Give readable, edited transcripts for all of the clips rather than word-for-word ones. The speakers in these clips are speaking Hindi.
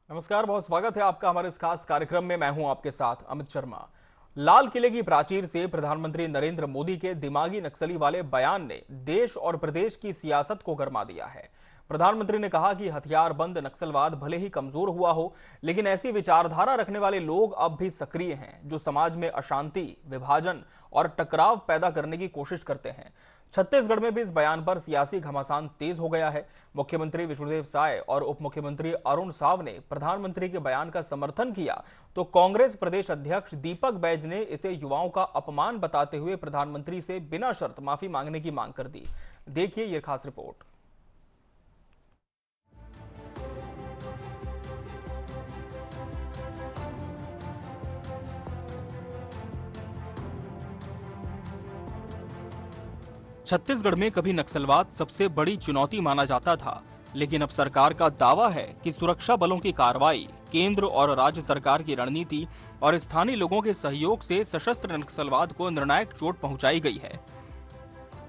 नमस्कार, बहुत स्वागत है आपका हमारे इस खास कार्यक्रम में। मैं हूं आपके साथ अमित शर्मा। लाल किले की प्राचीर से प्रधानमंत्री नरेंद्र मोदी के दिमागी नक्सली वाले बयान ने देश और प्रदेश की सियासत को गरमा दिया है। प्रधानमंत्री ने कहा कि हथियारबंद नक्सलवाद भले ही कमजोर हुआ हो, लेकिन ऐसी विचारधारा रखने वाले लोग अब भी सक्रिय हैं, जो समाज में अशांति, विभाजन और टकराव पैदा करने की कोशिश करते हैं। छत्तीसगढ़ में भी इस बयान पर सियासी घमासान तेज हो गया है। मुख्यमंत्री विष्णुदेव साय और उप मुख्यमंत्री अरुण साव ने प्रधानमंत्री के बयान का समर्थन किया, तो कांग्रेस प्रदेश अध्यक्ष दीपक बैज ने इसे युवाओं का अपमान बताते हुए प्रधानमंत्री से बिना शर्त माफी मांगने की मांग कर दी। देखिए ये खास रिपोर्ट। छत्तीसगढ़ में कभी नक्सलवाद सबसे बड़ी चुनौती माना जाता था, लेकिन अब सरकार का दावा है कि सुरक्षा बलों की कार्रवाई, केंद्र और राज्य सरकार की रणनीति और स्थानीय लोगों के सहयोग से सशस्त्र नक्सलवाद को निर्णायक चोट पहुंचाई गई है।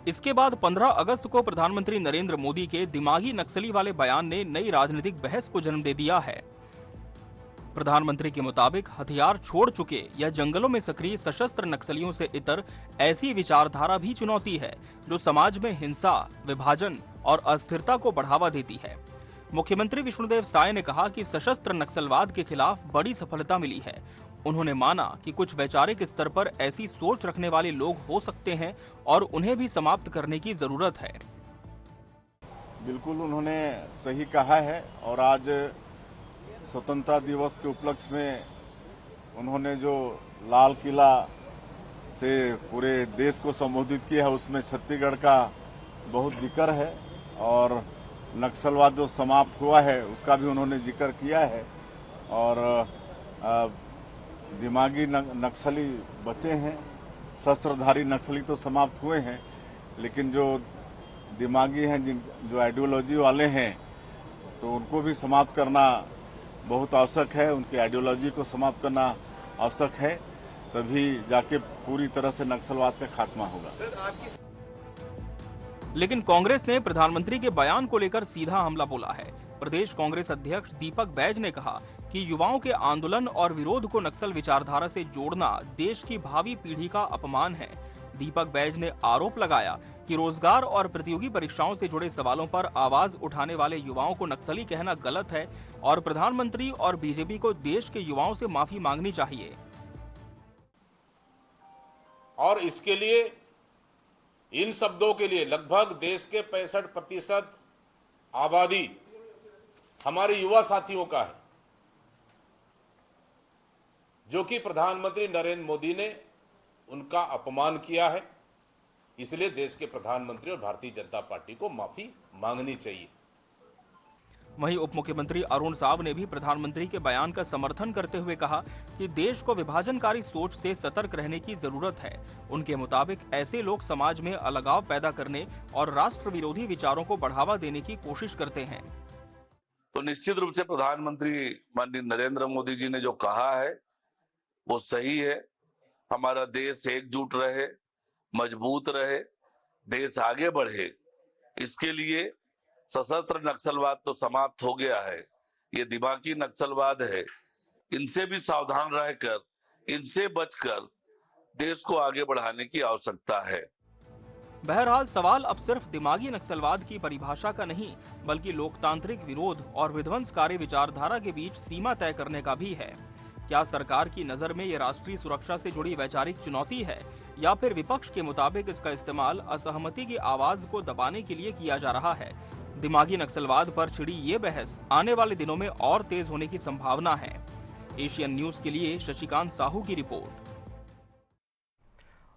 इसके बाद 15 अगस्त को प्रधानमंत्री नरेंद्र मोदी के दिमागी नक्सली वाले बयान ने नई राजनीतिक बहस को जन्म दे दिया है। प्रधानमंत्री के मुताबिक हथियार छोड़ चुके या जंगलों में सक्रिय सशस्त्र नक्सलियों से इतर ऐसी विचारधारा भी चुनौती है जो समाज में हिंसा, विभाजन और अस्थिरता को बढ़ावा देती है। मुख्यमंत्री विष्णुदेव साय ने कहा कि सशस्त्र नक्सलवाद के खिलाफ बड़ी सफलता मिली है। उन्होंने माना कि कुछ वैचारिक स्तर पर ऐसी सोच रखने वाले लोग हो सकते हैं और उन्हें भी समाप्त करने की जरूरत है। बिल्कुल उन्होंने सही कहा है और आज स्वतंत्रता दिवस के उपलक्ष्य में उन्होंने जो लाल किला से पूरे देश को संबोधित किया है उसमें छत्तीसगढ़ का बहुत जिक्र है और नक्सलवाद जो समाप्त हुआ है उसका भी उन्होंने जिक्र किया है और दिमागी नक्सली बचे हैं। शस्त्रधारी नक्सली तो समाप्त हुए हैं, लेकिन जो दिमागी हैं, जो आइडियोलॉजी वाले हैं, तो उनको भी समाप्त करना बहुत आवश्यक है। उनकी आइडियोलॉजी को समाप्त करना आवश्यक है, तभी जाके पूरी तरह से नक्सलवाद का खात्मा होगा। लेकिन कांग्रेस ने प्रधानमंत्री के बयान को लेकर सीधा हमला बोला है। प्रदेश कांग्रेस अध्यक्ष दीपक बैज ने कहा कि युवाओं के आंदोलन और विरोध को नक्सल विचारधारा से जोड़ना देश की भावी पीढ़ी का अपमान है। दीपक बैज ने आरोप लगाया कि रोजगार और प्रतियोगी परीक्षाओं से जुड़े सवालों पर आवाज उठाने वाले युवाओं को नक्सली कहना गलत है और प्रधानमंत्री और बीजेपी को देश के युवाओं से माफी मांगनी चाहिए। और इसके लिए, इन शब्दों के लिए लगभग देश के 65% आबादी हमारे युवा साथियों का है, जो कि प्रधानमंत्री नरेंद्र मोदी ने उनका अपमान किया है। इसलिए देश के प्रधानमंत्री और भारतीय जनता पार्टी को माफी मांगनी चाहिए। वहीं उप मुख्यमंत्री अरुण साव ने भी प्रधानमंत्री के बयान का समर्थन करते हुए कहा कि देश को विभाजनकारी सोच से सतर्क रहने की जरूरत है। उनके मुताबिक ऐसे लोग समाज में अलगाव पैदा करने और राष्ट्र विरोधी विचारों को बढ़ावा देने की कोशिश करते हैं। तो निश्चित रूप से प्रधानमंत्री माननीय नरेंद्र मोदी जी ने जो कहा है वो सही है। हमारा देश एकजुट रहे, मजबूत रहे, देश आगे बढ़े, इसके लिए सशस्त्र नक्सलवाद तो समाप्त हो गया है। ये दिमागी नक्सलवाद है, इनसे भी सावधान रहकर, इनसे बचकर देश को आगे बढ़ाने की आवश्यकता है। बहरहाल सवाल अब सिर्फ दिमागी नक्सलवाद की परिभाषा का नहीं, बल्कि लोकतांत्रिक विरोध और विध्वंसकारी विचारधारा के बीच सीमा तय करने का भी है। क्या सरकार की नजर में ये राष्ट्रीय सुरक्षा से जुड़ी वैचारिक चुनौती है, या फिर विपक्ष के मुताबिक इसका इस्तेमाल असहमति की आवाज को दबाने के लिए किया जा रहा है? दिमागी नक्सलवाद पर छिड़ी ये बहस आने वाले दिनों में और तेज होने की संभावना है। एशियन न्यूज के लिए शशिकांत साहू की रिपोर्ट।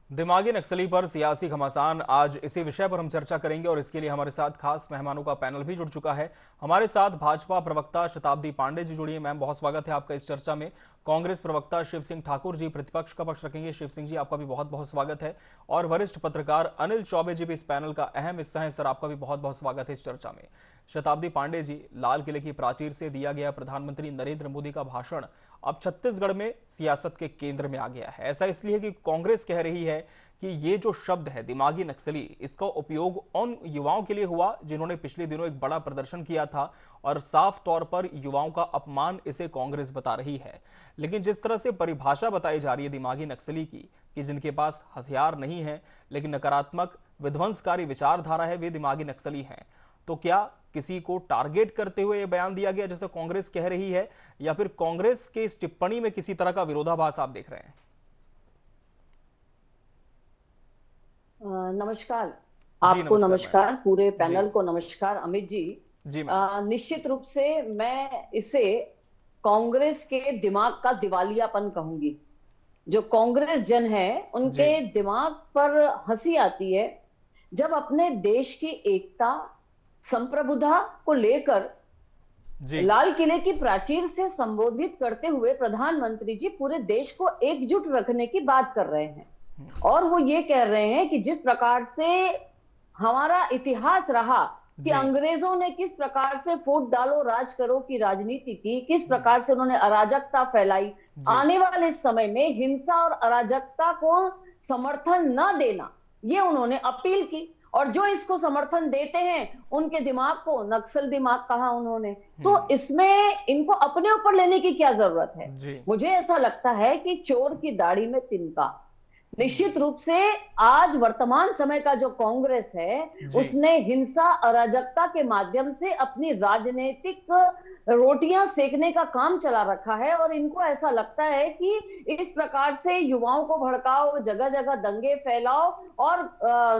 दिमागी नक्सली पर सियासी घमासान, आज इसी विषय पर हम चर्चा करेंगे और इसके लिए हमारे साथ खास मेहमानों का पैनल भी जुड़ चुका है। हमारे साथ भाजपा प्रवक्ता शताब्दी पांडे जी जुड़ी है। मैम, बहुत स्वागत है आपका इस चर्चा में। कांग्रेस प्रवक्ता शिव सिंह ठाकुर जी प्रतिपक्ष का पक्ष रखेंगे। शिव सिंह जी, आपका भी बहुत बहुत स्वागत है। और वरिष्ठ पत्रकार अनिल चौबे जी भी इस पैनल का अहम हिस्सा है। सर, आपका भी बहुत बहुत स्वागत है इस चर्चा में। शताब्दी पांडे जी, लाल किले की प्राचीर से दिया गया प्रधानमंत्री नरेंद्र मोदी का भाषण अब छत्तीसगढ़ में सियासत के केंद्र में आ गया है। ऐसा इसलिए कि कांग्रेस कह रही है कि ये जो शब्द है दिमागी नक्सली, इसका उपयोग उन युवाओं के लिए हुआ जिन्होंने पिछले दिनों एक बड़ा प्रदर्शन किया था और साफ तौर पर युवाओं का अपमान इसे कांग्रेस बता रही है। लेकिन जिस तरह से परिभाषा बताई जा रही है दिमागी नक्सली की, कि जिनके पास हथियार नहीं है लेकिन नकारात्मक विध्वंसकारी विचारधारा है, वे दिमागी नक्सली हैं, तो क्या किसी को टारगेट करते हुए यह बयान दिया गया जैसे कांग्रेस कह रही है, या फिर कांग्रेस के इस टिप्पणी में किसी तरह का विरोधाभास आप देख रहे हैं? नमस्कार आपको, नमस्कार पूरे पैनल को, नमस्कार अमित जी। जी निश्चित रूप से मैं इसे कांग्रेस के दिमाग का दिवालियापन कहूंगी। जो कांग्रेस जन है उनके दिमाग पर हंसी आती है जब अपने देश की एकता संप्रभुता को लेकर लाल किले की प्राचीर से संबोधित करते हुए प्रधानमंत्री जी पूरे देश को एकजुट रखने की बात कर रहे हैं। और वो ये कह रहे हैं कि जिस प्रकार से हमारा इतिहास रहा कि अंग्रेजों ने किस प्रकार से फूट डालो राज करो की राजनीति की, किस प्रकार से उन्होंने अराजकता फैलाई, आने वाले समय में हिंसा और अराजकता को समर्थन न देना, ये उन्होंने अपील की। और जो इसको समर्थन देते हैं उनके दिमाग को नक्सल दिमाग कहा उन्होंने। तो इसमें इनको अपने ऊपर लेने की क्या जरूरत है? मुझे ऐसा लगता है कि चोर की दाढ़ी में तिनका। निश्चित रूप से आज वर्तमान समय का जो कांग्रेस है उसने हिंसा अराजकता के माध्यम से अपनी राजनीतिक रोटियां सेकने का काम चला रखा है। और इनको ऐसा लगता है कि इस प्रकार से युवाओं को भड़काओ, जगह जगह दंगे फैलाओ और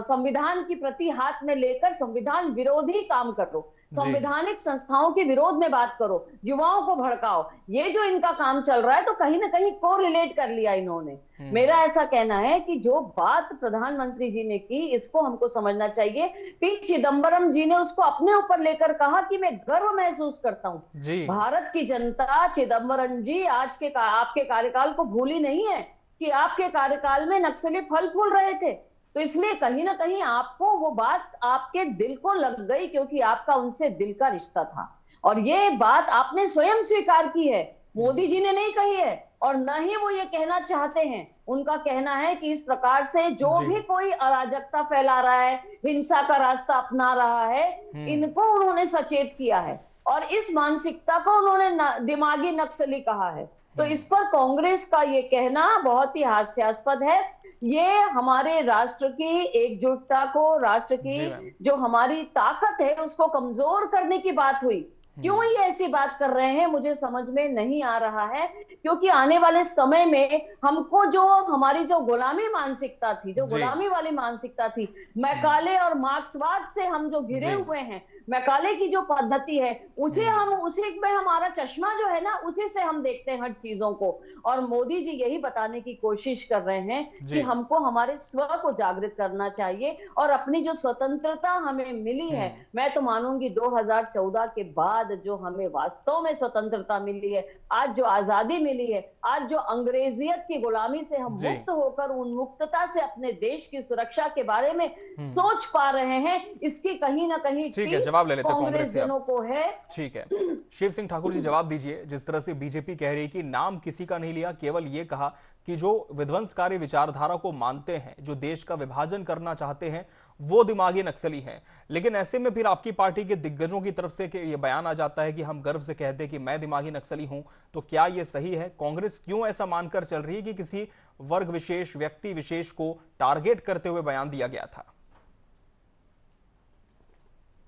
संविधान की प्रति हाथ में लेकर संविधान विरोधी काम करो, संवैधानिक संस्थाओं के विरोध में बात करो, युवाओं को भड़काओ, ये जो इनका काम चल रहा है तो कहीं ना कहीं कोरिलेट कर लिया इन्होंने। मेरा ऐसा कहना है कि जो बात प्रधानमंत्री जी ने की इसको हमको समझना चाहिए। पी चिदम्बरम जी ने उसको अपने ऊपर लेकर कहा कि मैं गर्व महसूस करता हूं। भारत की जनता चिदम्बरम जी आज के आपके कार्यकाल को भूली नहीं है कि आपके कार्यकाल में नक्सली फल फूल रहे थे। तो इसलिए कहीं ना कहीं आपको वो बात आपके दिल को लग गई क्योंकि आपका उनसे दिल का रिश्ता था। और ये बात आपने स्वयं स्वीकार की है, मोदी जी ने नहीं कही है और न ही वो ये कहना चाहते हैं। उनका कहना है कि इस प्रकार से जो भी कोई अराजकता फैला रहा है, हिंसा का रास्ता अपना रहा है, इनको उन्होंने सचेत किया है और इस मानसिकता को उन्होंने दिमागी नक्सली कहा है। तो इस पर कांग्रेस का ये कहना बहुत ही हास्यास्पद है। ये हमारे राष्ट्र की एकजुटता को, राष्ट्र की जो हमारी ताकत है उसको कमजोर करने की बात हुई। क्यों ये ऐसी बात कर रहे हैं मुझे समझ में नहीं आ रहा है, क्योंकि आने वाले समय में हमको जो हमारी जो गुलामी मानसिकता थी, जो गुलामी वाली मानसिकता थी, मैकाले और मार्क्सवाद से हम जो घिरे हुए हैं, मैकाले की जो पद्धति है उसी में हमारा चश्मा जो है ना उसी से हम देखते हैं हर चीजों को। और मोदी जी यही बताने की कोशिश कर रहे हैं कि हमको हमारे स्व को जागृत करना चाहिए और अपनी जो स्वतंत्रता हमें मिली है, मैं तो मानूंगी 2014 के बाद जो हमें वास्तव में स्वतंत्रता मिली है, आज जो आजादी मिली है, आज जो अंग्रेजियत की गुलामी से हम मुक्त होकर उन्मुक्तता से अपने देश की सुरक्षा के बारे में सोच पा रहे हैं, इसकी कहीं ना कहीं जवाब ले लेते हैं कांग्रेस जनों को है। ठीक है, शिव सिंह ठाकुर जी जवाब दीजिए। जिस तरह से बीजेपी कह रही कि नाम किसी का नहीं लिया, केवल ये कहा कि जो विध्वंसकारी विचारधारा को मानते हैं, जो देश का विभाजन करना चाहते हैं, वो दिमागी नक्सली हैं। लेकिन ऐसे में फिर आपकी पार्टी के दिग्गजों की तरफ से ये बयान आ जाता है कि हम गर्व से कहते हैं कि मैं दिमागी नक्सली हूं। तो क्या ये सही है? कांग्रेस क्यों ऐसा मानकर चल रही है कि किसी वर्ग विशेष, व्यक्ति विशेष को टारगेट करते हुए बयान दिया गया था?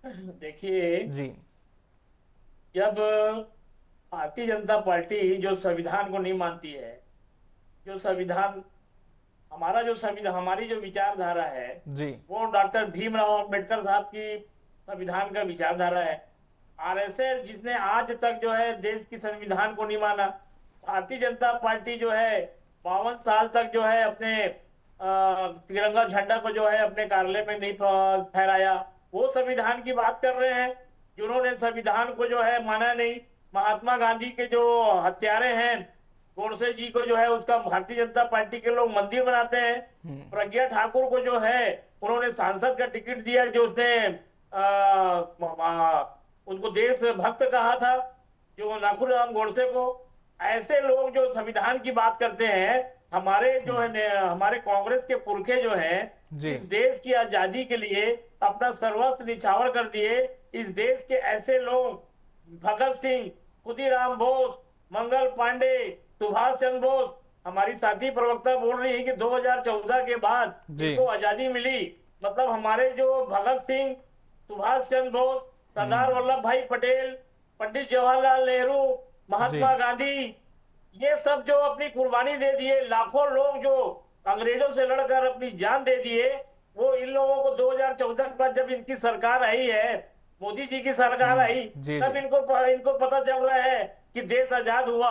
देखिए जी, जब भारतीय जनता पार्टी जो संविधान को नहीं मानती है, जो संविधान हमारी जो विचारधारा है जी, वो डॉक्टर भीमराव अंबेडकर साहब की संविधान का विचारधारा है। आरएसएस जिसने आज तक जो है देश की संविधान को नहीं माना, भारतीय जनता पार्टी जो है 52 साल तक जो है अपने तिरंगा झंडा को जो है अपने कार्यालय में नहीं फहराया, वो संविधान की बात कर रहे हैं। जिन्होंने संविधान को जो है माना नहीं, महात्मा गांधी के जो हत्यारे हैं, गोडसे जी को जो है उसका भारतीय जनता पार्टी के लोग मंदिर बनाते हैं। प्रज्ञा ठाकुर को जो है उन्होंने सांसद का टिकट दिया, जो उसने उनको देशभक्त कहा था, जो नाथूराम गोडसे को। ऐसे लोग जो संविधान की बात करते हैं, हमारे जो है हमारे कांग्रेस के पुरखे जो है इस देश की आजादी के लिए अपना सर्वस्व निछावर कर दिए। इस देश के ऐसे लोग भगत सिंह, खुदीराम बोस, मंगल पांडे, सुभाष चंद्र बोस, हमारी साथी प्रवक्ता बोल रही है कि 2014 के बाद इनको आजादी मिली। मतलब हमारे जो भगत सिंह, सुभाष चंद्र बोस, सरदार वल्लभ भाई पटेल, पंडित जवाहरलाल नेहरू, महात्मा गांधी, ये सब जो अपनी कुर्बानी दे दिए, लाखों लोग जो अंग्रेजों से लड़कर अपनी जान दे दिए, वो इन लोगों को 2014 के बाद जब इनकी सरकार आई है, मोदी जी की सरकार आई, तब इनको पता चल रहा है कि देश आजाद हुआ।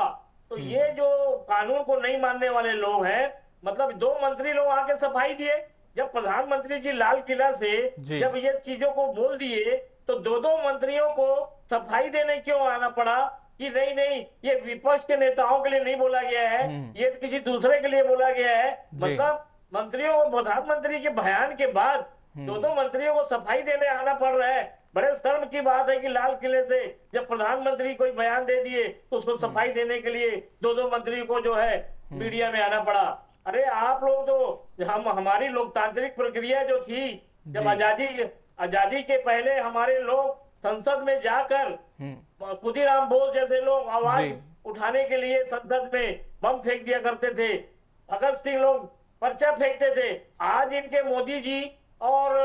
तो ये जो कानून को नहीं मानने वाले लोग हैं, मतलब 2 मंत्री लोग आके सफाई दिए। जब प्रधानमंत्री जी लाल किला से जब ये चीजों को बोल दिए, तो 2 मंत्रियों को सफाई देने क्यों आना पड़ा कि नहीं ये विपक्ष के नेताओं के लिए नहीं बोला गया है, ये किसी दूसरे के लिए बोला गया है। मतलब मंत्रियों को, प्रधानमंत्री के बयान के बाद 2 मंत्रियों को सफाई देने आना पड़ रहा है। बड़े शर्म की बात है कि लाल किले से जब प्रधानमंत्री कोई बयान दे दिए तो उसको सफाई देने के लिए 2 मंत्री को जो है मीडिया में आना पड़ा। अरे आप लोग तो हमारी लोकतांत्रिक प्रक्रिया जो थी, जब आजादी के पहले हमारे लोग संसद में जाकर खुदीराम बोस जैसे लोग आवाज उठाने के लिए संसद में बम फेंक दिया करते थे, भगत सिंह लोग पर्चा फेंकते थे। आज इनके मोदी जी और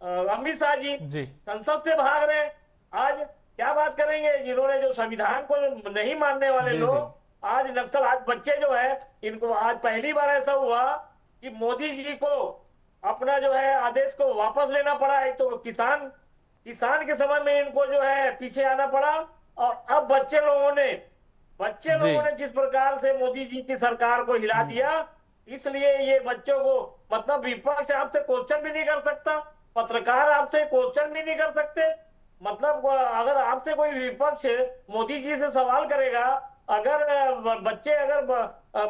अमित शाह जी संसद से भाग रहे हैं। आज क्या बात करेंगे जिन्होंने जो संविधान को नहीं मानने वाले लोग, आज नक्सल, आज बच्चे जो है इनको आज पहली बार ऐसा हुआ कि मोदी जी को अपना जो है आदेश को वापस लेना पड़ा। एक तो किसान के समय में इनको जो है पीछे आना पड़ा, और अब बच्चे लोगों ने जिस प्रकार से मोदी जी की सरकार को हिला दिया, इसलिए ये बच्चों को, मतलब विपक्ष आपसे क्वेश्चन भी नहीं कर सकता, पत्रकार आपसे क्वेश्चन भी नहीं कर सकते। मतलब अगर आपसे कोई विपक्ष मोदी जी से सवाल करेगा, अगर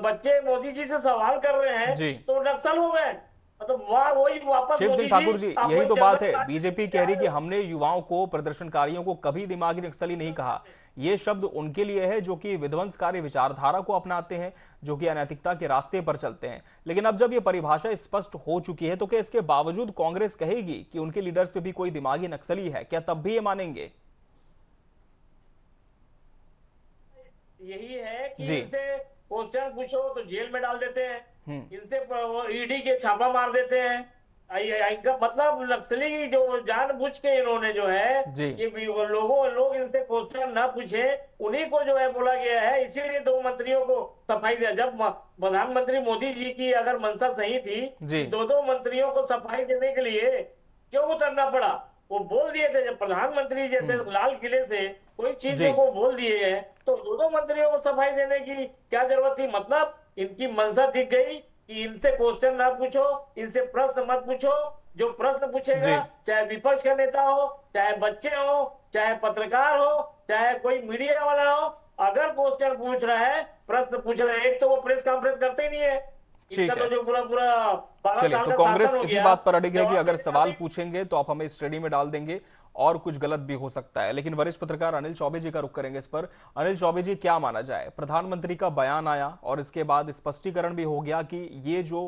बच्चे मोदी जी से सवाल कर रहे हैं तो नक्सल हो गए। मतलब वही वापस शिव सिंह ठाकुर जी, यही तो बात है। बीजेपी कह रही कि हमने युवाओं को, प्रदर्शनकारियों को कभी दिमागी नक्सली नहीं कहा। ये शब्द उनके लिए है जो कि विध्वंसकारी विचारधारा को अपनाते हैं, जो कि अनैतिकता के रास्ते पर चलते हैं। लेकिन अब जब ये परिभाषा स्पष्ट हो चुकी है, तो क्या इसके बावजूद कांग्रेस कहेगी कि उनके लीडर्स पे भी कोई दिमागी नक्सली है? क्या तब भी ये मानेंगे? यही है कि इनसे क्वेश्चन पूछो तो जेल में डाल देते हैं, इनसे ईडी के छापा मार देते हैं। इनका मतलब नक्सली जो जानबूझ के इन्होंने जो है ये लोग इनसे क्वेश्चन ना पूछे, उन्हीं को जो है बोला गया है। इसीलिए 2 मंत्रियों को सफाई दिया। जब प्रधानमंत्री मोदी जी की अगर मंशा सही थी, 2 मंत्रियों को सफाई देने के लिए क्यों उतरना पड़ा? वो बोल दिए थे, जब प्रधानमंत्री जैसे लाल किले से कोई चीज को बोल दिए हैं, तो 2 मंत्रियों को सफाई देने की क्या जरूरत थी? मतलब इनकी मंशा दिख गई कि इनसे क्वेश्चन ना पूछो, इनसे प्रश्न मत पूछो। जो प्रश्न पूछेगा, चाहे विपक्ष का नेता हो, चाहे बच्चे हो, चाहे पत्रकार हो, चाहे कोई मीडिया वाला हो, अगर क्वेश्चन पूछ रहा है, प्रश्न पूछ रहा है, एक तो वो प्रेस कॉन्फ्रेंस करते ही नहीं है। ठीक है, तो पूरा चलिए, तो कांग्रेस इसी बात पर अड़िग है कि अगर सवाल पूछेंगे तो आप हमें इस श्रेणी में डाल देंगे और कुछ गलत भी हो सकता है। लेकिन वरिष्ठ पत्रकार अनिल चौबे जी का रुख करेंगे इस पर। अनिल चौबे जी, क्या माना जाए? प्रधानमंत्री का बयान आया और इसके बाद स्पष्टीकरण भी हो गया कि ये जो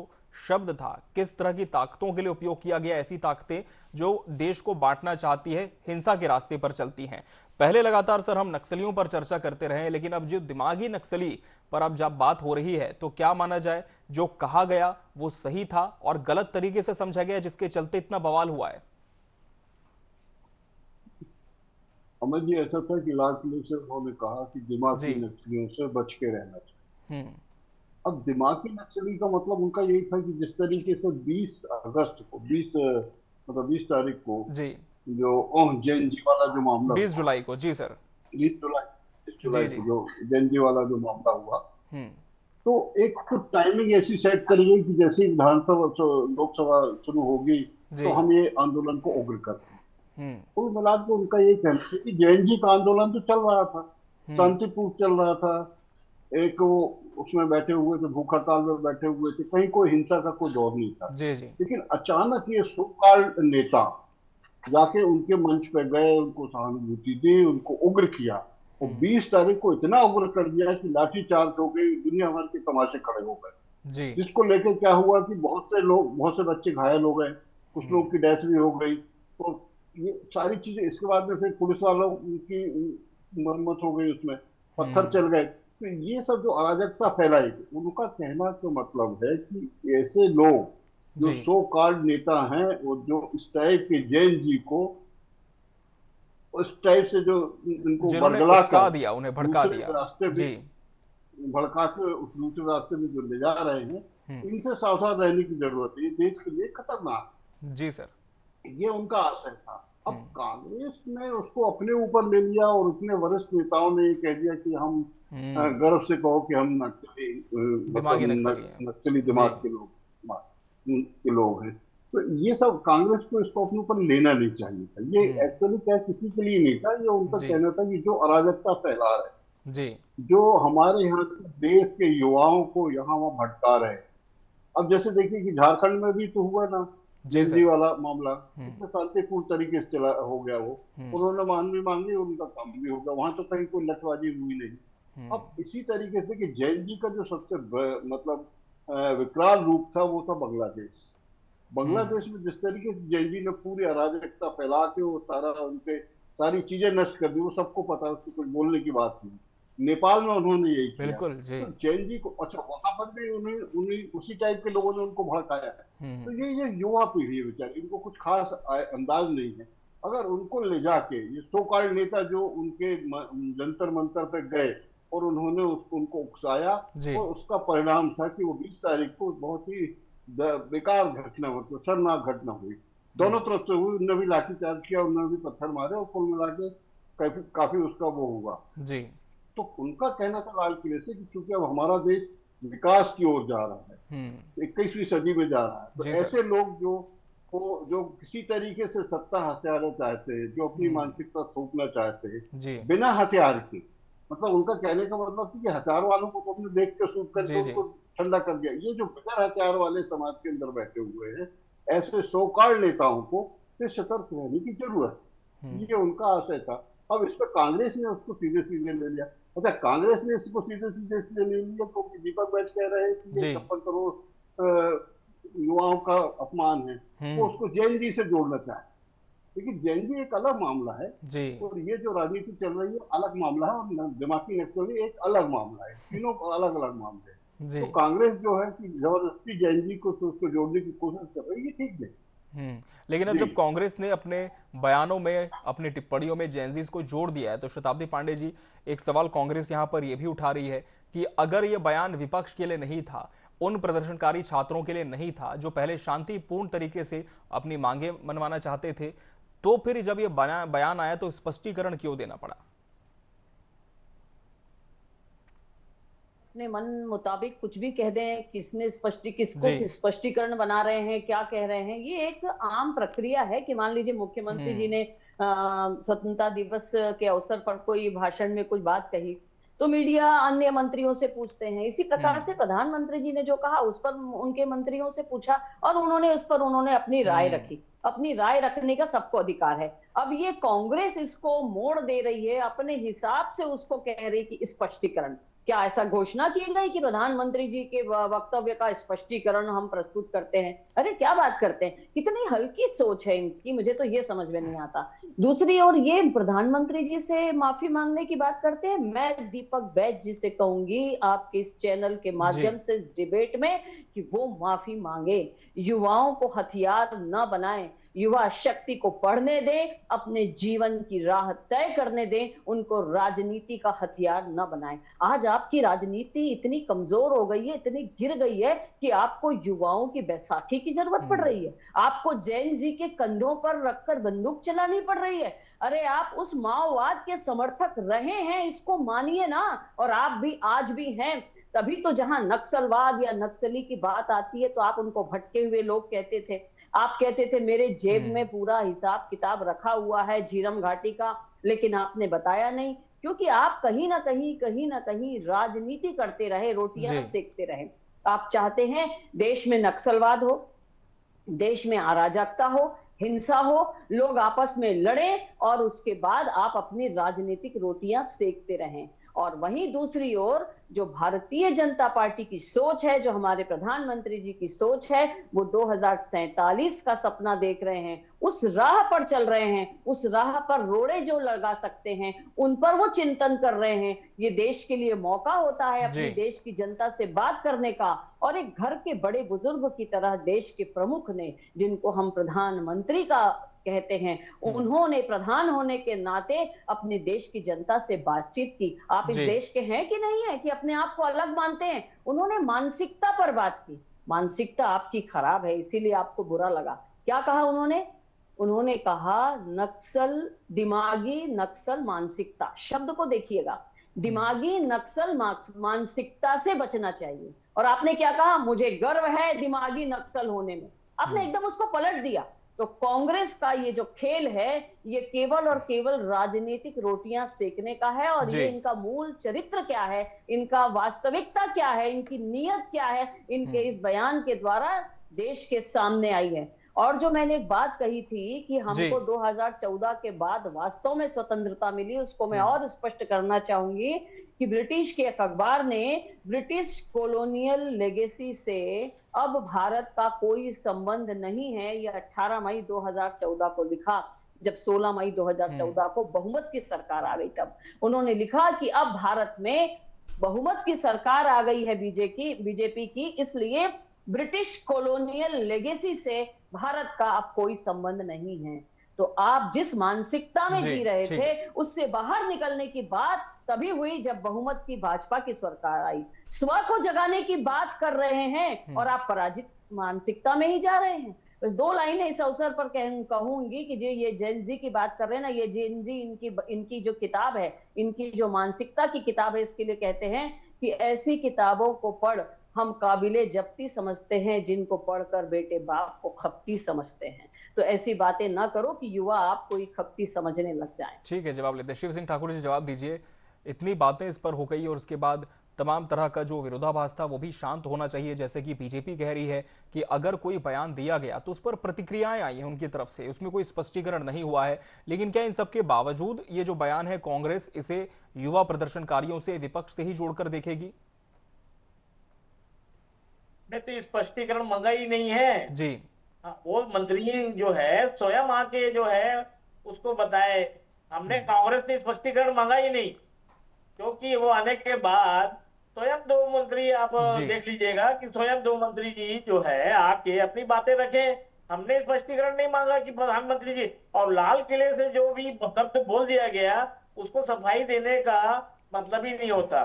शब्द था किस तरह की ताकतों के लिए उपयोग किया गया, ऐसी ताकतें जो देश को बांटना चाहती है, हिंसा के रास्ते पर चलती हैं। पहले लगातार सर हम नक्सलियों पर चर्चा करते रहे, लेकिन अब जो दिमागी नक्सली पर अब जब बात हो रही है, तो क्या माना जाए जो कहा गया वो सही था और गलत तरीके से समझा गया जिसके चलते इतना बवाल हुआ है? अमर जी, ऐसा था कि लाल किले से उन्होंने कहा कि दिमागी नक्सलियों से बच के रहना चाहिए। अब दिमागी नक्सली का मतलब उनका यही था कि जिस तरीके से 20 अगस्त को 20 तारीख को जो जैन जी वाला जो मामला, 20 जुलाई को, जी सर, 20 जुलाई को जो जैन जी वाला जो मामला हुआ, तो एक तो टाइमिंग ऐसी सेट करी गई कि जैसे विधानसभा लोकसभा शुरू होगी तो हम ये आंदोलन को उग्र करते हैं। कुल मिला के उनका यही कहना है कि जैन जी का आंदोलन तो चल रहा था, शांतिपूर्ण चल रहा था। एक वो उसमें बैठे हुए थे, भूख हड़ताल में बैठे हुए थे, कहीं कोई हिंसा का कोई दौर नहीं था। लेकिन अचानक ये सो-कॉल्ड नेता जाके उनके मंच पे गए, उनको सहानुभूति दी, उनको उग्र किया और 20 तारीख को इतना उग्र कर दिया कि लाठीचार्ज हो गई, दुनिया भर के तमाशे खड़े हो गए, जिसको लेकर क्या हुआ कि बहुत से बच्चे घायल हो गए, कुछ लोग की डेथ भी हो गई। तो ये सारी चीजें, इसके बाद में फिर पुलिस वालों की मरम्मत हो गई, उसमें पत्थर चल गए। तो ये सब जो अराजकता फैलाई, उनका कहना तो मतलब है कि ऐसे लोग जो सो कॉल्ड नेता हैं और जो इस टाइप के जैन जी को उस टाइप से जो इनको बरगला कर दिया, उन्हें भड़का दिया, रास्ते पे भड़का के उस दूसरे रास्ते में जो ले जा रहे हैं, इनसे सावधान रहने की जरूरत है। ये देश के लिए खतरनाक। जी सर, ये उनका आशय था। अब कांग्रेस ने उसको अपने ऊपर ले लिया और उतने वरिष्ठ नेताओं ने ये कह दिया कि हम गर्व से कहो कि हम नक्सली दिमाग के लोग हैं। तो ये सब कांग्रेस को इसको अपने ऊपर लेना नहीं चाहिए था। ये एक्चुअली क्या किसी के लिए नहीं था, ये उनका कहना था कि जो अराजकता फैला रहे, जो हमारे यहाँ देश के युवाओं को यहाँ वहां भटका रहे। अब जैसे देखिए कि झारखंड में भी तो हुआ ना जी वाला मामला, इतने शांतिपूर्ण तरीके से चला हो गया। वो उन्होंने मानवी मांगी, उनका काम भी हो गया, वहां तो कहीं कोई लठबाजी हुई नहीं। अब इसी तरीके से कि जैन जी का जो सबसे मतलब विकराल रूप था वो था बांग्लादेश। बांग्लादेश में जिस तरीके से जैन जी ने पूरी अराजकता फैला के वो उनके सारी चीजें नष्ट कर दी, वो सबको पता है, उसको कुछ बोलने की बात नहीं। नेपाल में उन्होंने यही किया। बिल्कुल जी। तो जैन जी को, अच्छा वहां पर भी उन्हें उसी टाइप के लोगों ने उनको भड़काया है। तो ये युवा पीढ़ी है बेचारी, इनको कुछ खास अंदाज नहीं है। अगर उनको ले जाके ये सो कॉल्ड नेता जो उनके जंतर मंतर पे गए और उन्होंने उनको उकसाया, और उसका परिणाम था कि वो 20 तारीख को बहुत ही बेकार घटना, मतलब शर्मनाक घटना हुई। दोनों तरफ से हुई, उन्होंने भी लाठीचार्ज किया, उन्होंने भी पत्थर मारे, और कुल मिला के काफी उसका वो हुआ जी। तो उनका कहना था लाल किले से कि चूंकि अब हमारा देश विकास की ओर जा रहा है, 21वीं सदी में जा रहा है, तो ऐसे लोग जो किसी तरीके से सत्ता हथियाना चाहते हैं, जो अपनी मानसिकता थोपना चाहते हैं बिना हथियार के, मतलब उनका कहने का मतलब कि हथियार वालों को तो अपने देख के सूट करके उनको ठंडा कर दिया। ये जो बिना हथियार वाले समाज के अंदर बैठे हुए हैं, ऐसे सो कॉल्ड नेताओं को सतर्क रहने की जरूरत है। ये उनका आशय था। अब इस पर कांग्रेस ने उसको सीधे सीधे ले लिया। अच्छा, कांग्रेस ने इसको सीधे सीधे इसलिए ले लिया तो दीपक बैठ कह रहे हैं कि ये 56 करोड़ युवाओं का अपमान है, वो उसको जैन जी से जोड़ना चाहे। लेकिन जैन जी एक अलग मामला है और ये जो राजनीति चल रही है अलग मामला है, और दिमागी नक्सली एक अलग मामला है। तीनों अलग अलग मामले हैं। तो कांग्रेस जो है कि जबरदस्ती जैन जी को उसको जोड़ने की कोशिश कर रही है, ठीक है। लेकिन अब जब कांग्रेस ने अपने बयानों में, अपनी टिप्पणियों में जैनजीज को जोड़ दिया है, तो शताब्दी पांडे जी, एक सवाल कांग्रेस यहां पर यह भी उठा रही है कि अगर यह बयान विपक्ष के लिए नहीं था, उन प्रदर्शनकारी छात्रों के लिए नहीं था जो पहले शांतिपूर्ण तरीके से अपनी मांगे मनवाना चाहते थे, तो फिर जब यह बयान आया तो स्पष्टीकरण क्यों देना पड़ा? अपने मन मुताबिक कुछ भी कह दें, किसको स्पष्टीकरण बना रहे हैं, क्या कह रहे हैं, ये एक आम प्रक्रिया है कि मान लीजिए मुख्यमंत्री जी ने स्वतंत्रता दिवस के अवसर पर कोई भाषण में कुछ बात कही तो मीडिया अन्य मंत्रियों से पूछते हैं। इसी प्रकार से प्रधानमंत्री जी ने जो कहा उस पर उनके मंत्रियों से पूछा और उन्होंने अपनी राय रखी। अपनी राय रखने का सबको अधिकार है। अब ये कांग्रेस इसको मोड़ दे रही है, अपने हिसाब से उसको कह रही कि स्पष्टीकरण। क्या ऐसा घोषणा की गई कि प्रधानमंत्री जी के वक्तव्य का स्पष्टीकरण हम प्रस्तुत करते हैं? अरे क्या बात करते हैं, कितनी हल्की सोच है इनकी, मुझे तो ये समझ में नहीं आता। दूसरी ओर ये प्रधानमंत्री जी से माफी मांगने की बात करते हैं। मैं दीपक बैज जी से कहूंगी आपके इस चैनल के माध्यम से इस डिबेट में कि वो माफी मांगे, युवाओं को हथियार न बनाएं, युवा शक्ति को पढ़ने दें, अपने जीवन की राह तय करने दें, उनको राजनीति का हथियार न बनाएं। आज आपकी राजनीति इतनी कमजोर हो गई है, इतनी गिर गई है कि आपको युवाओं की बैसाखी की जरूरत पड़ रही है। आपको जैन जी के कंधों पर रखकर बंदूक चलानी पड़ रही है। अरे आप उस माओवाद के समर्थक रहे हैं, इसको मानिए ना, और आप भी आज भी हैं। तभी तो जहां नक्सलवाद या नक्सली की बात आती है तो आप उनको भटके हुए लोग कहते थे। आप कहते थे मेरे जेब में पूरा हिसाब किताब रखा हुआ है झीरम घाटी का, लेकिन आपने बताया नहीं, क्योंकि आप कहीं ना कहीं राजनीति करते रहे, रोटियां सेकते रहे। आप चाहते हैं देश में नक्सलवाद हो, देश में अराजकता हो, हिंसा हो, लोग आपस में लड़ें और उसके बाद आप अपनी राजनीतिक रोटियां सेकते रहें। और वहीं दूसरी ओर जो भारतीय जनता पार्टी की सोच है, जो हमारे प्रधानमंत्री जी की सोच है, वो 2047 का सपना देख रहे हैं, उस राह पर चल रहे हैं, उस राह पर रोड़े जो लगा सकते हैं उन पर वो चिंतन कर रहे हैं। ये देश के लिए मौका होता है अपने देश की जनता से बात करने का, और एक घर के बड़े बुजुर्ग की तरह देश के प्रमुख ने, जिनको हम प्रधानमंत्री का कहते हैं, उन्होंने प्रधान होने के नाते अपने देश की जनता से बातचीत की। आप इस देश के हैं कि नहीं है कि अपने आप को अलग मानते हैं? उन्होंने मानसिकता पर बात की। मानसिकता आपकी खराब है, इसीलिए आपको बुरा लगा। क्या कहा उन्होंने? उन्होंने कहा नक्सल, दिमागी नक्सल मानसिकता। शब्द को देखिएगा, दिमागी नक्सल मानसिकता से बचना चाहिए। और आपने क्या कहा? मुझे गर्व है दिमागी नक्सल होने में। आपने एकदम उसको पलट दिया। तो कांग्रेस का ये जो खेल है, ये केवल और केवल राजनीतिक रोटियां सेकने का है। और ये इनका मूल चरित्र क्या है, इनका वास्तविकता क्या है, इनकी नीयत क्या है, इनके इस बयान के द्वारा देश के सामने आई है। और जो मैंने एक बात कही थी कि हमको 2014 के बाद वास्तव में स्वतंत्रता मिली, उसको मैं और स्पष्ट करना चाहूंगी कि ब्रिटिश के एक अखबार ने ब्रिटिश कॉलोनियल लेगेसी से अब भारत का कोई संबंध नहीं है, यह 18 मई 2014 को लिखा, जब 16 मई 2014 को बहुमत की सरकार आ गई। तब उन्होंने लिखा कि अब भारत में बहुमत की सरकार आ गई है बीजेपी की, इसलिए ब्रिटिश कॉलोनियल लेगेसी से भारत का अब कोई संबंध नहीं है। तो आप जिस मानसिकता में जी रहे थे, उससे बाहर निकलने की बात तभी हुई जब बहुमत की भाजपा की सरकार आई। स्व को जगाने की बात कर रहे हैं और आप पराजित मानसिकता में ही जा रहे हैं। बस दो लाइनें इस अवसर पर कहूंगी कि ये जेन जी की बात कर रहे हैं ना, ये जेन जी इनकी जो किताब है, इनकी जो मानसिकता की किताब है, इसके लिए कहते हैं कि ऐसी किताबों को पढ़ हम काबिले जब्ती समझते हैं, जिनको पढ़कर बेटे बाप को खपती समझते हैं। तो ऐसी बातें ना करो कि युवा आप कोई खपती समझने लग जाएं। ठीक है, जवाब लेते हैं। शिव सिंह ठाकुर जी जवाब दीजिए। इतनी बातें इस पर हो गई और उसके बाद तमाम तरह का जो विरोधाभास था वो भी शांत होना चाहिए, जैसे कि बीजेपी कह रही है कि अगर कोई बयान दिया गया तो उस पर प्रतिक्रियाएं आई हैं उनकी तरफ से, उसमें कोई स्पष्टीकरण नहीं हुआ है। लेकिन क्या इन सबके बावजूद ये जो बयान है, कांग्रेस इसे युवा प्रदर्शनकारियों से, विपक्ष से ही जोड़कर देखेगी? तो स्पष्टीकरण मंगा ही नहीं है जी। वो मंत्री जो है स्वयं आके जो है उसको बताए। हमने कांग्रेस ने स्पष्टीकरण मांगा ही नहीं, क्योंकि वो आने के बाद स्वयं दो मंत्री, आप देख लीजिएगा कि स्वयं दो मंत्री जी जो है आके अपनी बातें रखें। हमने स्पष्टीकरण नहीं मांगा कि प्रधानमंत्री जी, और लाल किले से जो भी वक्तव्य बोल दिया गया उसको सफाई देने का मतलब ही नहीं होता।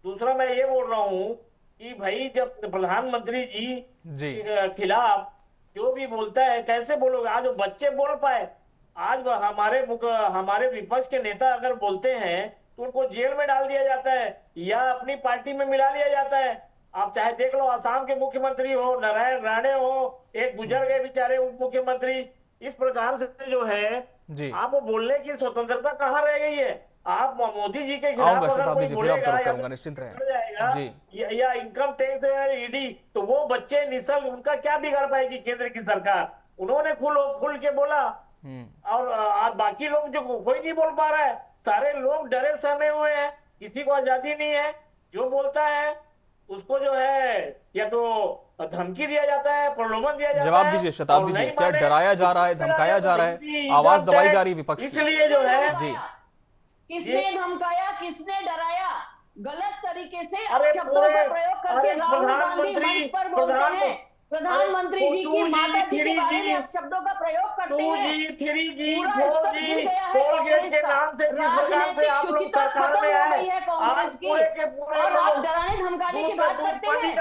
दूसरा मैं ये बोल रहा हूँ कि भाई जब प्रधानमंत्री जी के खिलाफ जो भी बोलता है, कैसे बोलोगे? आज बच्चे बोल पाए, आज हमारे विपक्ष के नेता अगर बोलते हैं तो उनको जेल में डाल दिया जाता है या अपनी पार्टी में मिला लिया जाता है। आप चाहे देख लो, आसाम के मुख्यमंत्री हो, नारायण राणे हो, एक गुजर गए बेचारे उप मुख्यमंत्री। इस प्रकार से जो है आप बोलने की स्वतंत्रता कहाँ रह गई है? आप मोदी जी के खिलाफ अगर कोई बोलेगा या इनकम टैक्स ईडी, तो वो बच्चे निशल्क, उनका क्या बिगाड़ पाएगी केंद्र की सरकार? उन्होंने खुल के बोला, और आज बाकी लोग जो कोई नहीं बोल पा रहा है, सारे लोग डरे सहमे हुए हैं, किसी को आजादी नहीं है। जो बोलता है उसको जो है या तो धमकी दिया जाता है, प्रलोभन दिया जाता है। जवाब दीजिए शताब्दी जी, क्या डराया जा रहा है, धमकाया जा रहा है, आवाज दबाई जा रही है विपक्ष की? इसलिए जो है किसने धमकाया, किसने डराया? गलत तरीके से शब्दों का प्रयोग करके राहुल गांधी मंच पर बोलते हैं। प्रधानमंत्री जी की माता जी के बारे में शब्दों का प्रयोग करते हैं। 2G, 3G, 4G, कोलगेट के नाम से राजनीतिक शुचिता खत्म हो गई है कांग्रेस की, और आप डराने धमकाने की बात करते हैं।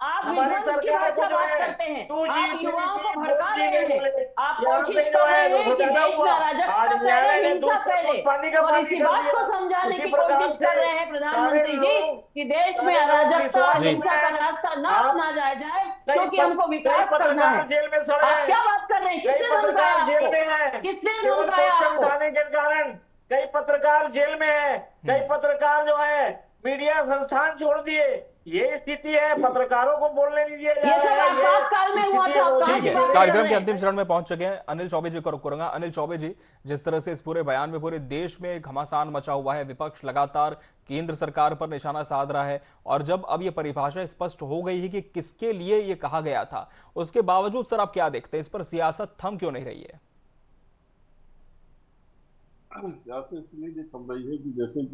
आप विध्वंस की भाषा बात करते हैं, आप युवाओं को भड़का रहे हैं, आप कोशिश कर रहे हैं कि देश में अराजकता फैले, हिंसा फैले, और इसी बात को समझाने की कोशिश कर रहे हैं प्रधानमंत्री जी कि देश में अराजकता और हिंसा का रास्ता न अपना जाए, क्योंकि हमको विकास करना है। जेल में सड़ा है। आप क्या बात कर रहे हैं? किसने धमकाया? जेल में है, किसने धमकाया आपको? के कारण कई पत्रकार जेल में है, कई पत्रकार जो है मीडिया संस्थान छोड़ दिए, ये स्थिति है, पत्रकारों को बोलने नहीं दिया जा ये सब रहा है। आपातकाल में हुआ था। ठीक है, कार्यक्रम के अंतिम चरण में पहुंच चुके हैं। अनिल चौबे जी को रुक करूंगा। अनिल चौबे जी, जिस तरह से इस पूरे बयान में पूरे देश में घमासान मचा हुआ है, विपक्ष लगातार केंद्र सरकार पर निशाना साध रहा है, और जब अब ये परिभाषा स्पष्ट हो गई है कि किसके लिए ये कहा गया था, उसके बावजूद सर आप क्या देखते हैं, इस पर सियासत थम क्यों नहीं रही है? सियासत इसलिए जो थम रही है कि जैसे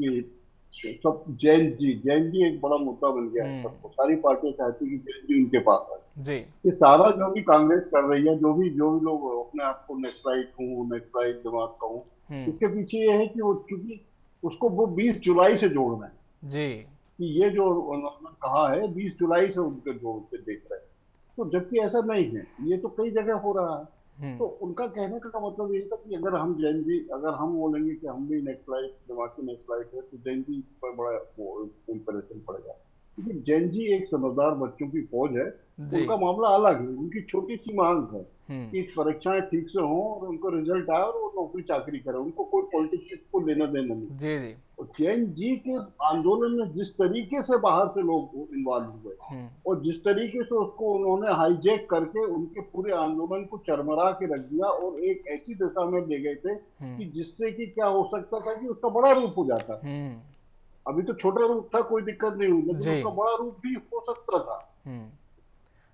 कि सब जैन जी एक बड़ा मुद्दा बन गया है सबको। सारी पार्टियां चाहती है कि जैन जी उनके पास आए जी। ये सारा जो भी कांग्रेस कर रही है, जो भी लोग अपने आप को नेक्सलाइट दिमाग का हूँ, इसके पीछे ये है कि वो चूंकि उसको वो 20 जुलाई से जोड़ना है जी, कि ये जो उन्होंने कहा है 20 जुलाई से उनके जोड़ के देख रहे हैं, तो जबकि ऐसा नहीं है, ये तो कई जगह हो रहा है। तो उनका कहने का मतलब ये था कि अगर हम जैन जी, अगर हम बोलेंगे कि हम भी नेक्सलाइट दिमागी नेक्सलाइट है, तो जैन जी पर बड़ा इंप्रेशन पड़ेगा, क्योंकि जैन जी एक समझदार बच्चों की फौज है। उनका मामला अलग है, उनकी छोटी सी मांग है कि परीक्षाएं ठीक से हों और उनको रिजल्ट आए और वो नौकरी चाकरी करे, उनको कोई पॉलिटिक्स को लेना देना नहीं जी जी। जैन जी के आंदोलन में जिस तरीके से बाहर से लोग इन्वॉल्व हुए और जिस तरीके से उसको उन्होंने हाईजैक करके उनके पूरे आंदोलन को चरमरा के रख दिया और एक ऐसी दिशा में ले गए थे कि जिससे कि क्या हो सकता था कि उसका बड़ा रूप हो जाता। अभी तो छोटा रूप था, कोई दिक्कत नहीं हुई, लेकिन उसका बड़ा रूप भी हो सकता था,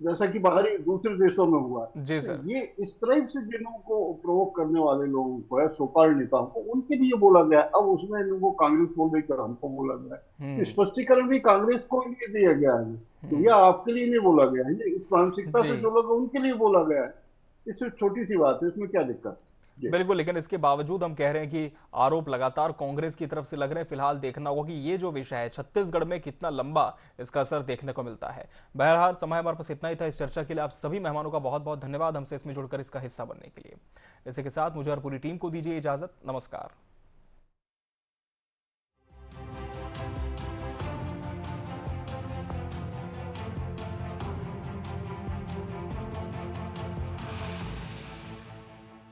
जैसा कि बाहरी दूसरे देशों में हुआ जी सर। तो ये इस तरह से जिन्हों को प्रोवोक करने वाले लोगों को है, सोकाल नेताओं को, उनके लिए बोला गया। अब उसमें लोगों कांग्रेस बोल रही कर हमको बोला गया, स्पष्टीकरण भी कांग्रेस को लिए दिया गया है, तो यह आपके लिए नहीं बोला गया है, इस मानसिकता से जो लोग उनके लिए बोला गया है। इससे छोटी सी बात है, इसमें क्या दिक्कत? बिल्कुल, लेकिन इसके बावजूद हम कह रहे हैं कि आरोप लगातार कांग्रेस की तरफ से लग रहे हैं। फिलहाल देखना होगा कि ये जो विषय है छत्तीसगढ़ में कितना लंबा इसका असर देखने को मिलता है। बहरहाल समय हमारे पास इतना ही था इस चर्चा के लिए। आप सभी मेहमानों का बहुत बहुत धन्यवाद हमसे इसमें जुड़कर इसका हिस्सा बनने के लिए। इसी के साथ मुझे और पूरी टीम को दीजिए इजाजत। नमस्कार।